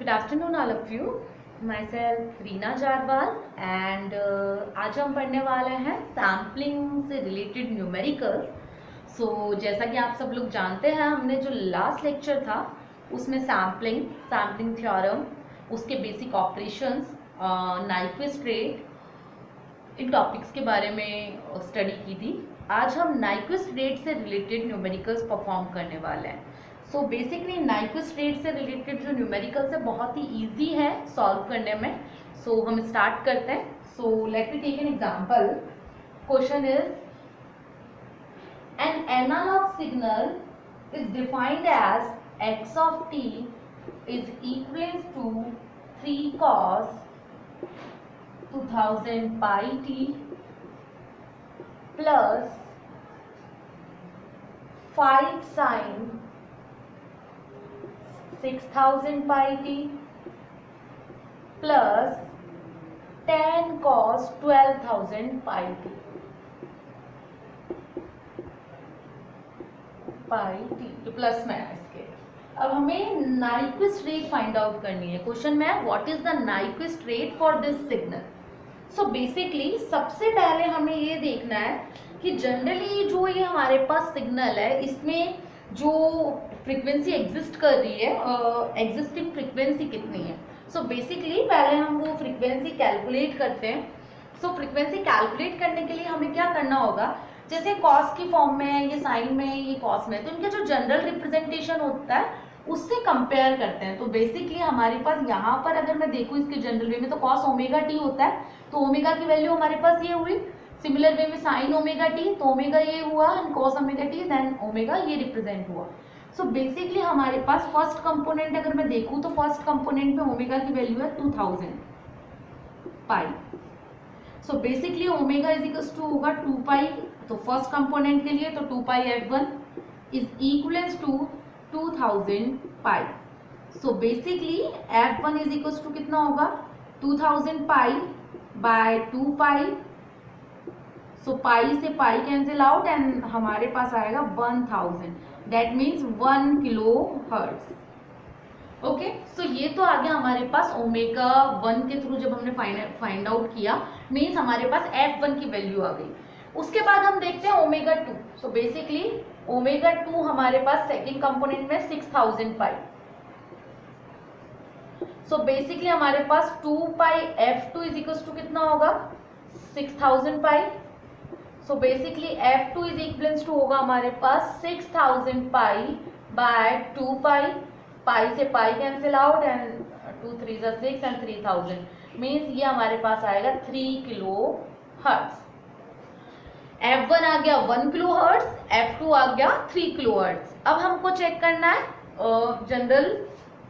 Good afternoon, all of you. Myself Reena Jarwal and आज हम पढ़ने वाले हैं सैम्पलिंग से रिलेटेड न्यूमेरिकल्स। जैसा कि आप सब लोग जानते हैं, हमने जो लास्ट लेक्चर था उसमें सैम्पलिंग थ्योरम, उसके बेसिक ऑपरेशंस, नाइक्विस्ट रेट, इन टॉपिक्स के बारे में स्टडी की थी। आज हम नाइक्विस्ट रेट से रिलेटेड न्यूमेरिकल्स परफॉर्म करने वाले हैं। बेसिकली नाइक्विस्ट रेट से रिलेटेड जो न्यूमेरिकल्स है बहुत ही इजी है सॉल्व करने में। हम स्टार्ट करते हैं। Let me take an example. Question is an analogue signal is defined as x of t is equivalent to 3 cos 2000 pi t plus 5 sin 6000 pi t plus 10 cos 12,000 pi t तो plus में है इसके। अब हमें Nyquist rate find out करनी है। Question में है what is the Nyquist rate for this signal. Basically सबसे पहले हमें ये देखना है कि जनरली जो ये हमारे पास सिग्नल है इसमें जो फ्रीक्वेंसी एग्जिस्ट कर रही है, एग्जिस्टिंग फ्रीक्वेंसी कितनी है। बेसिकली पहले हम वो फ्रीक्वेंसी कैलकुलेट करते हैं। फ्रीक्वेंसी कैलकुलेट करने के लिए हमें क्या करना होगा, जैसे कॉस की फॉर्म में है, ये साइन में है, ये कॉस में है, तो इनका जो जनरल रिप्रेजेंटेशन होता है उससे कंपेयर करते हैं। बेसिकली हमारे पास यहाँ पर अगर मैं देखूँ इसके जनरल वे में तो कॉस ओमेगा टी होता है, तो ओमेगा की वैल्यू हमारे पास ये हुई। सिमिलर वे में साइन ओमेगा टी, तो ओमेगा ये हुआ, and cos omega t, then omega ये रिप्रेजेंट हुआ। बेसिकली हमारे पास फर्स्ट कंपोनेंट अगर मैं देखूँ तो फर्स्ट कंपोनेंट में ओमेगा की वैल्यू है 2000 pi. Basically omega is equals to होगा 2 पाई, तो फर्स्ट कंपोनेंट के लिए तो 2 pi f1 is equals to 2000 pi. Basically f1 is equals to कितना होगा 2000 पाई बाय 2 पाई। पाई से पाई कैंसिल आउट एंड हमारे पास आएगा 1000, that means 1 kilo hertz. Okay, ये तो आ गया हमारे पास ओमेगा 1 के थ्रू जब हमने फाइंड आउट किया, मीन्स हमारे पास f1 की वैल्यू आ गई। उसके बाद हम देखते हैं ओमेगा 2। बेसिकली ओमेगा 2 हमारे पास सेकेंड कंपोनेंट में 6000 पाई। बेसिकली हमारे पास 2 pi f2 is equal to कितना होगा 6000 pi. Basically f2 is equal to होगा हमारे पास 6000 पाई बाय 2 पाई। पाई से pi cancel out and 2 3 6 and 3000 means ये हमारे पास आएगा 3 किलो हर्ट्ज। f1 आ गया 1 किलो हर्ट्ज, f2 आ गया 3 किलो हर्ट्ज। अब हमको चेक करना है जनरल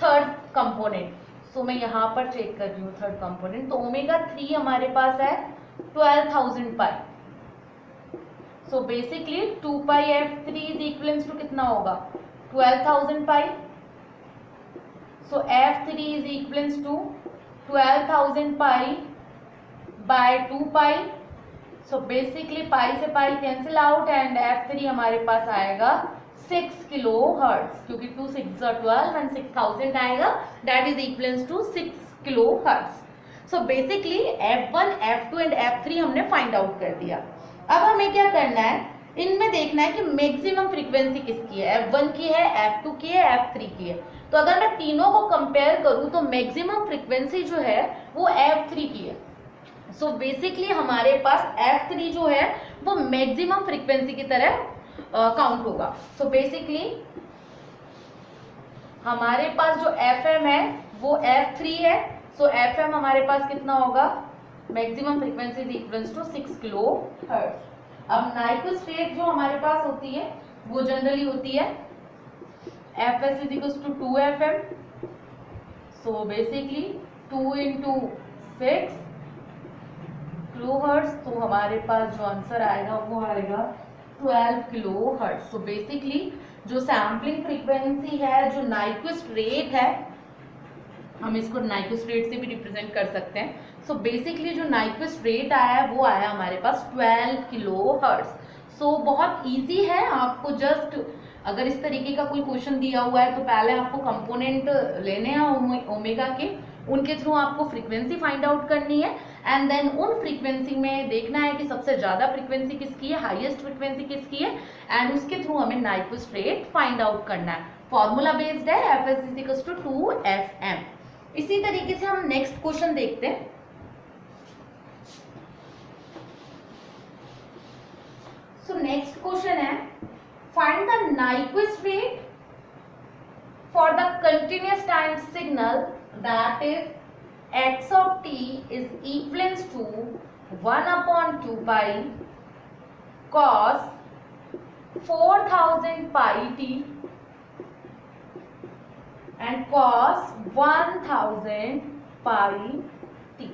थर्ड कंपोनेंट। मैं यहाँ पर चेक कर रही हूँ थर्ड कंपोनेंट। तो ओमेगा 3 हमारे पास है 12000 pi. Basically 2 pi f3 is equivalence to कितना होगा 12000 pi. f3 is equivalence to 12000 pi by 2 pi. Basically pi से pi cancel out and f3 हमारे पास आएगा 6 किलो हर्ट्ज, क्योंकि 2 6 12 एंड 6000 आएगा, that is equivalence to 6 kilohertz. Basically f1 f2 and f3 हमने find out कर दिया। अब हमें क्या करना है, इनमें देखना है कि मैक्सिमम फ्रीक्वेंसी किसकी है, f1 की है, f2 की है, f3 की है। तो अगर मैं तीनों को कंपेयर करूं तो मैक्सिमम फ्रीक्वेंसी जो है वो f3 की है। बेसिकली हमारे पास f3 जो है वो मैक्सिमम फ्रीक्वेंसी की तरह काउंट होगा। बेसिकली हमारे पास जो fm है वो f3 है। fm हमारे पास कितना होगा, maximum frequency is equals to 6 kilohertz. अब नाइक्विस्ट रेट जो हमारे पास होती है वो जनरली होती है fs is equals to 2fm। Basically 2 into 6 kilo hertz, तो हमारे पास जो आंसर आएगा वो आएगा 12 किलो हर्ट्ज। बेसिकली जो सैम्पलिंग फ्रीक्वेंसी है, जो नाइक्विस्ट रेट है, हम इसको नाइक्विस्ट रेट से भी रिप्रेजेंट कर सकते हैं। बेसिकली जो नाइक्विस्ट रेट आया है वो आया हमारे पास 12 किलो हर्ट्ज। बहुत इजी है, आपको जस्ट अगर इस तरीके का कोई क्वेश्चन दिया हुआ है तो पहले आपको कंपोनेंट लेने हैं ओमेगा के, उनके थ्रू आपको फ्रीक्वेंसी फाइंड आउट करनी है एंड देन उन फ्रीक्वेंसी में देखना है कि सबसे ज्यादा फ्रीक्वेंसी किसकी है, हाईएस्ट फ्रीक्वेंसी किसकी है, एंड उसके थ्रू हमें नाइक्विस्ट रेट फाइंड आउट करना है। फॉर्मूला बेस्ड है, Fs = 2Fm। इसी तरीके से हम नेक्स्ट क्वेश्चन देखते हैं। सो नेक्स्ट क्वेश्चन है, find the Nyquist rate for the continuous time signal that is x of t is equivalent to 1/2 pi cos 4000 pi t and cos 1000 pi t।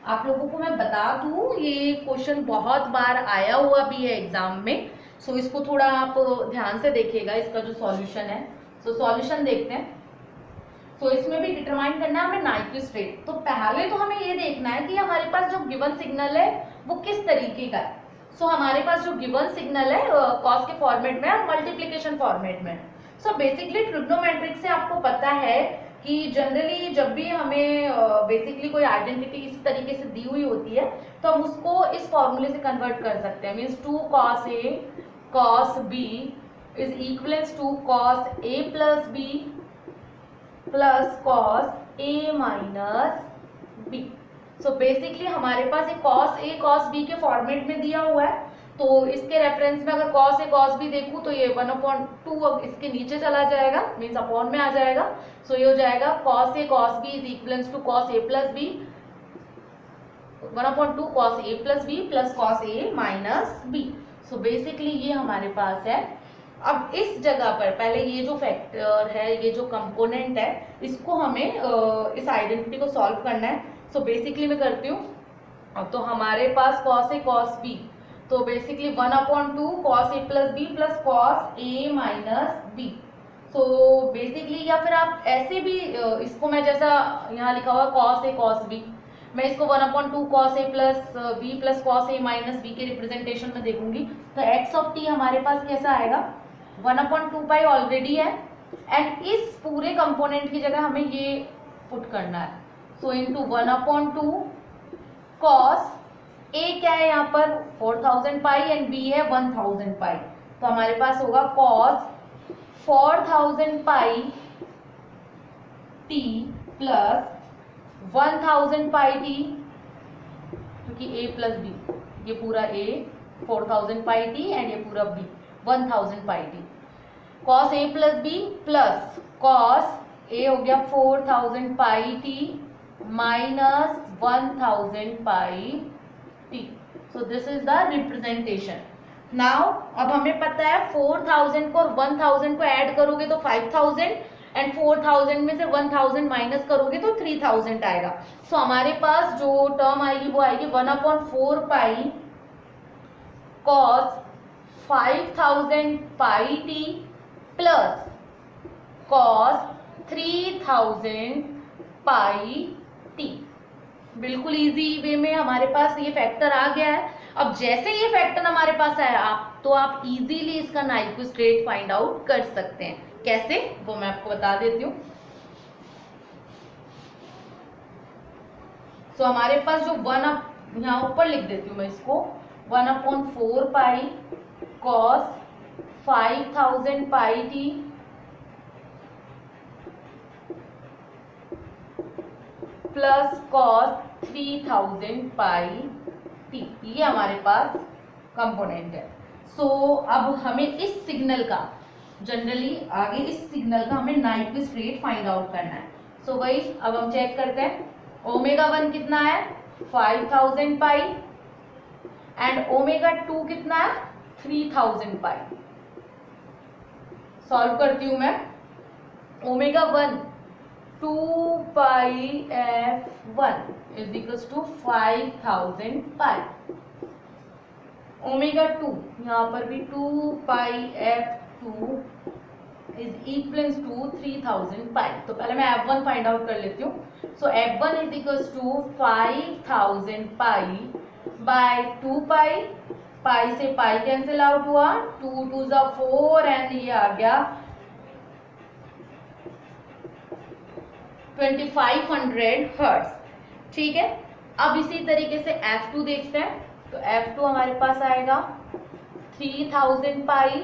आप लोगों को मैं बता दूं, ये क्वेश्चन बहुत बार आया हुआ भी है एग्जाम में, सो इसको थोड़ा आप ध्यान से देखिएगा, इसका जो सॉल्यूशन है। सो सॉल्यूशन देखते हैं। तो इसमें भी डिटरमाइन करना है हमें नाइक्विस्ट रेट। तो पहले तो हमें ये देखना है कि हमारे पास जो गिवन सिग्नल है वो किस तरीके का है। सो हमारे पास जो गिवन सिग्नल है कॉस के फॉर्मेट में और मल्टीप्लिकेशन फॉर्मेट में। सो बेसिकली ट्रिग्नोमेट्रिक से आपको पता है कि जनरली जब भी हमें बेसिकली कोई आइडेंटिटी इस तरीके से दी हुई होती है तो हम उसको इस फॉर्मूले से कन्वर्ट कर सकते हैं। Means 2 cos A cos B is equals to cos A plus B plus cos A minus B। So basically हमारे पास एक cos A cos B के फॉर्मेट में दिया हुआ है, तो इसके रेफरेंस में अगर cos A cos B देखूं तो ये 1/2 इसके नीचे चला जाएगा, मीन्स अपॉन में आ जाएगा। सो ये हो जाएगा cos A cos B is equals to cos A plus B 1/2 cos A plus B plus cos A minus B। So basically ये हमारे पास है। अब इस जगह पर पहले ये जो फैक्टर है, ये जो कंपोनेंट है, इसको हमें इस आइडेंटिटी को सॉल्व करना है। सो बेसिकली मैं करती हूँ। अब तो हमारे पास cos A cos B, तो basically 1/2 cos A plus B plus cos A minus B। So basically या फिर आप ऐसे भी इसको मैं जैसा यहाँ लिखा हुआ cos A cos B, मैं इसको 1/2 cos A plus B plus cos A minus B के रिप्रेजेंटेशन में देखूंगी तो x of t हमारे पास कैसा आएगा, 1/2 पाई ऑलरेडी है एंड इस पूरे कंपोनेंट की जगह हमें ये पुट करना है। सो इनटू 1/2 cos A क्या है यहाँ पर 4000 पाई एंड B है 1000 पाई, तो हमारे पास होगा cos 4000 पाई t प्लस 1000 पाई t, क्योंकि A प्लस B, ये पूरा A 4000 पाई t एंड ये पूरा B 1000 pi t, cos A plus B plus cos A हो गया 4000 पाई t minus 1000 pi t। So this is the representation. Now अब हमें पता है 4000 को और 1000 को ऐड करोगे तो 5000 एंड 4000 में से 1000 माइनस करोगे तो 3000 आएगा। सो हमारे पास जो टर्म आएगी वो आएगी 1/4 पाई cos 5000 पाई t प्लस cos 3000 पाई t। बिल्कुल इजी वे में हमारे पास ये फैक्टर आ गया है। अब जैसे ये फैक्टर हमारे पास आया आप इजीली इसका नाइक्विस्ट रेट फाइंड आउट कर सकते हैं। कैसे, वो मैं आपको बता देती हूँ। सो हमारे पास जो यहाँ ऊपर लिख देती हूँ मैं इसको 1/4 पाई cos 5000 पाई t प्लस cos 3000 पाई t, ये हमारे पास कंपोनेंट है। सो अब हमें इस सिग्नल का जनरली आगे इस सिग्नल का हमें नाइक्विस्ट रेट फाइंड आउट करना है। सो वही अब हम चेक करते हैं। ω1 कितना है 5000 पाई एंड ω2 कितना है 3000 पाई। सॉल्व करती हूं मैं। ω1 2 pi f1 is equals to 5000 pi. ω2 यहाँ पर भी 2 pi f2 is equals to 3000 pi. तो पहले मैं f1 फाइंड आउट कर लेती हूँ। So f1 is equals to 5000 pi by 2 pi pi से पाई कैंसिल आउट हुआ, 2 2 ज़ा 4 एंड ये आ गया 2500 हर्ट्ज। ठीक है, अब इसी तरीके से F2 देखते हैं। तो F2 हमारे पास आएगा 3000 पाई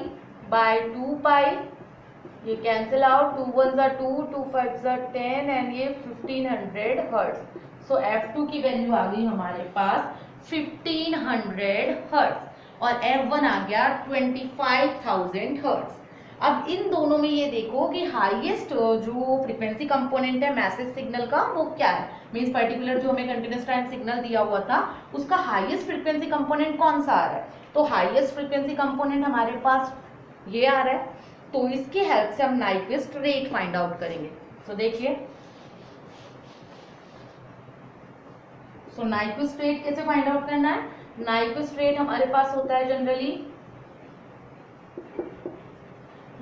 बाय 2 पाई, ये कैंसिल आउट, 2 1 ज़ा 2, 2 5 ज़ा 10 एंड ये 1500 हर्ट्ज। सो F2 की वैल्यू आ गई हमारे पास 1500 हर्ट्ज और F1 आ गया 25,000 हर्ट्ज। अब इन दोनों में ये देखो कि हाईएस्ट जो फ्रीक्वेंसी कंपोनेंट है मैसेज सिग्नल का वो क्या है, मींस पर्टिकुलर जो हमें कंटिन्यूस टाइम सिग्नल दिया हुआ था उसका हाईएस्ट फ्रीक्वेंसी कंपोनेंट कौन सा आ रहा है। तो हाईएस्ट फ्रीक्वेंसी कंपोनेंट हमारे पास ये आ रहा है, तो इसकी हेल्प से हम नाइक्विस्ट रेट फाइंड आउट करेंगे। तो देखिए, सो नाइक्विस्ट रेट कैसे फाइंड आउट करना है। नाइक्विस्ट रेट हमारे पास होता है generally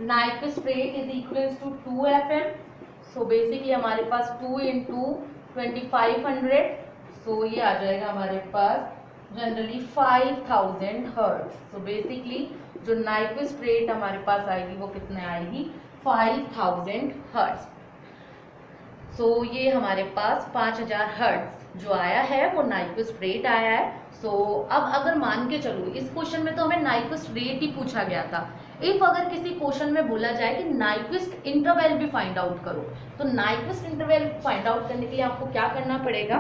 Nyquist rate is equals to 2 FM। So basically हमारे पास 2 इंटू 2500, सो ये आ जाएगा हमारे पास जनरली 5000 हर्ट्ज। सो बेसिकली जो नाइक्विस्ट रेट हमारे पास आएगी वो कितने आएगी 5000 हर्ट्ज। सो ये हमारे पास 5000 हर्ट्ज जो आया है वो नाइक्विस्ट रेट आया है। सो अब अगर मान के चलो इस क्वेश्चन में तो हमें नाइक्विस्ट रेट ही पूछा गया था, इफ अगर किसी क्वेश्चन में बोला जाए कि नाइक्विस्ट इंटरवल भी फाइंड आउट करो, तो नाइक्विस्ट इंटरवल फाइंड आउट करने के लिए आपको क्या करना पड़ेगा,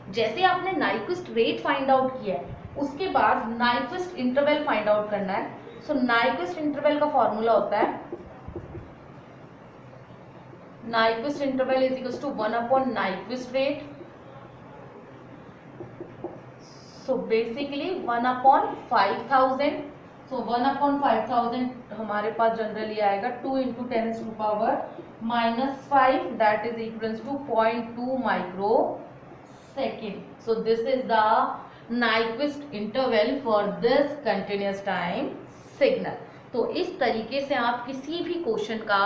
जैसे आपने नाइक्विस्ट रेट फाइंड आउट किया है उसके बाद नाइक्विस्ट इंटरवल फाइंड आउट करना है। सो नाइक्विस्ट इंटरवल का फॉर्मूला होता है Nyquist interval is equal to 1 upon Nyquist rate. So basically 1 upon 5000, so 1 upon 5000 हमारे पास जनरली आएगा 2 into 10 to power -5 that is equal to 0.2 micro second. So this is the Nyquist interval for this continuous time signal. तो इस तरीके से आप किसी भी क्वेश्चन का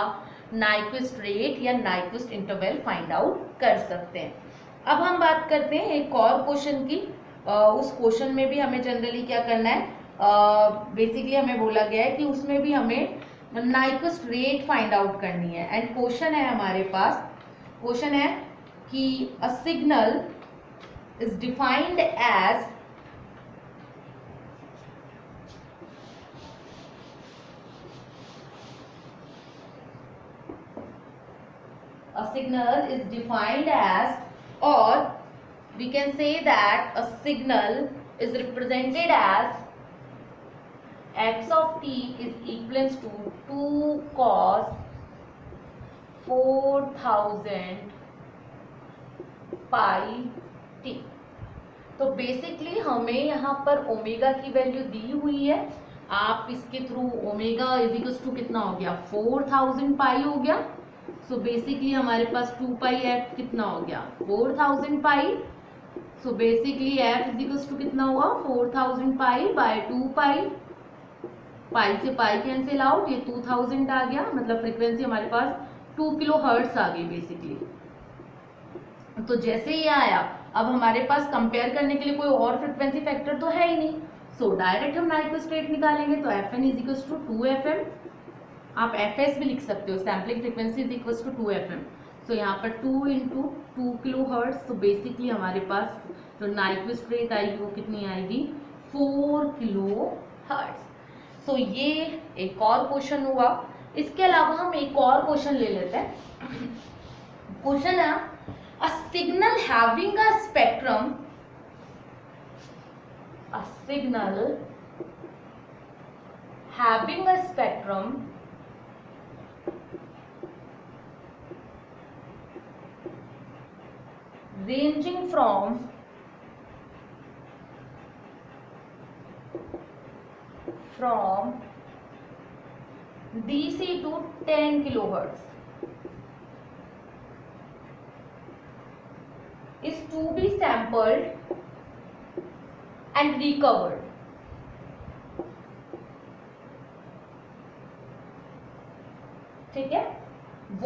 नाइक्विस्ट रेट या नाइक्विस्ट इंटरवल फाइंड आउट कर सकते हैं। अब हम बात करते हैं एक और क्वेश्चन की। उस क्वेश्चन में भी हमें जनरली क्या करना है, बेसिकली हमें बोला गया है कि उसमें भी हमें नाइक्विस्ट रेट फाइंड आउट करनी है। एंड क्वेश्चन है हमारे पास, क्वेश्चन है कि a signal is defined as a signal is defined as, or we can say that a signal is represented as x of t is equals to 2 cos 4000 pi t। तो basically हमें यहाँ पर omega की value दी हुई है, आप इसके through omega is equals to कितना हो गया 4000 पाई हो गया। सो बेसिकली हमारे पास 2 पाई एफ कितना हो गया 4000 pi. So basically F is equals to कितना हुआ 4000 पाई बाय 2 पाई, पाई से पाई कैंसिल आउट, ये 2000 आ गया, मतलब फ्रीक्वेंसी हमारे पास 2 किलो हर्ट्ज आ गई बेसिकली। तो जैसे ये आया, अब हमारे पास कंपेयर करने के लिए कोई और फ्रीक्वेंसी फैक्टर तो है ही नहीं, सो डायरेक्ट हम नाइक्विस्ट रेट निकालेंगे। तो F N is equals to 2 FM, आप एफ भी लिख सकते हो, sampling frequency is equals to 2 FM। So यहाँ पर 2 इंटू 2 किलो हर्ट्ज, तो बेसिकली हमारे पास जो नाइक्विस्ट रेट आएगी वो कितनी आएगी 4 किलो हर्ट्ज। सो ये एक और क्वेश्चन हुआ। इसके अलावा हम एक और क्वेश्चन ले लेते हैं। क्वेश्चन है a signal having a spectrum, a signal having a spectrum ranging from DC to 10 kilohertz is to be sampled and recovered. ठीक है,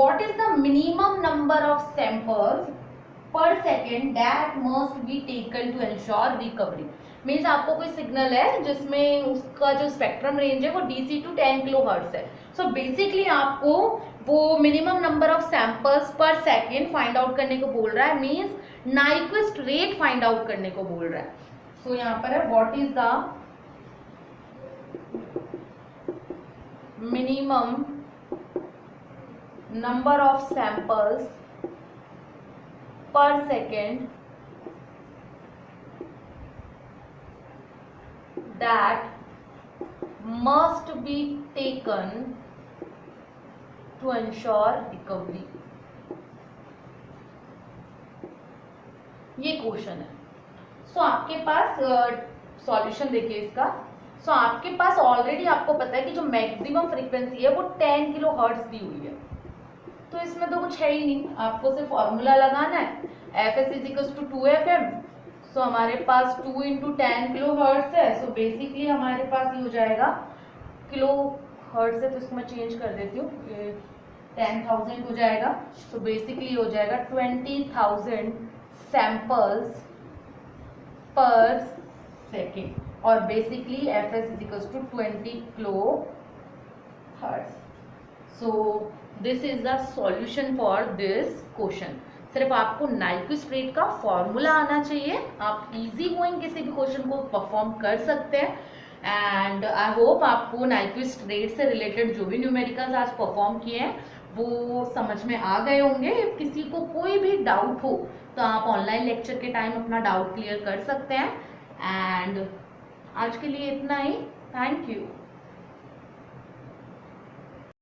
what is the minimum number of samples per second that must be taken to ensure recovery। Means आपको कोई signal है जिसमें उसका जो spectrum range है वो DC टू 10 किलो हर्ट्ज है। सो बेसिकली आपको वो minimum number of samples per second find out करने को बोल रहा है, means Nyquist rate find out करने को बोल रहा है। सो यहाँ पर है what is the minimum number of samples per second that must be taken to ensure recovery। ये क्वेश्चन है। सो आपके पास सॉल्यूशन देखिए इसका। सो आपके पास ऑलरेडी आपको पता है कि जो मैक्सिमम फ्रीक्वेंसी है वो 10 किलो हर्ट्ज दी हुई है, तो इसमें तो कुछ है ही नहीं, आपको सिर्फ फॉर्मूला लगाना है Fs = 2Fm। सो हमारे पास 2 × 10 किलो हर्ट्ज है। सो बेसिकली हमारे पास ये हो जाएगा, किलो हर्ट्ज है तो इसको मैं चेंज कर देती हूँ, ये 10,000 हो जाएगा। तो बेसिकली हो जाएगा 20,000 सैंपल्स पर सेकेंड, और basically Fs = 20 kilo hertz. So this is the solution for this question. सिर्फ आपको नाइक्विस्ट रेट का फॉर्मूला आना चाहिए, आप इजी गोइंग किसी भी क्वेश्चन को परफॉर्म कर सकते हैं। एंड आई होप आपको नाइक्विस्ट रेट से रिलेटेड जो भी न्यूमेरिकल्स आज परफॉर्म किए हैं वो समझ में आ गए होंगे। किसी को कोई भी डाउट हो तो आप ऑनलाइन लेक्चर के टाइम अपना डाउट क्लियर कर सकते हैं। एंड आज के लिए इतना ही, थैंक यू।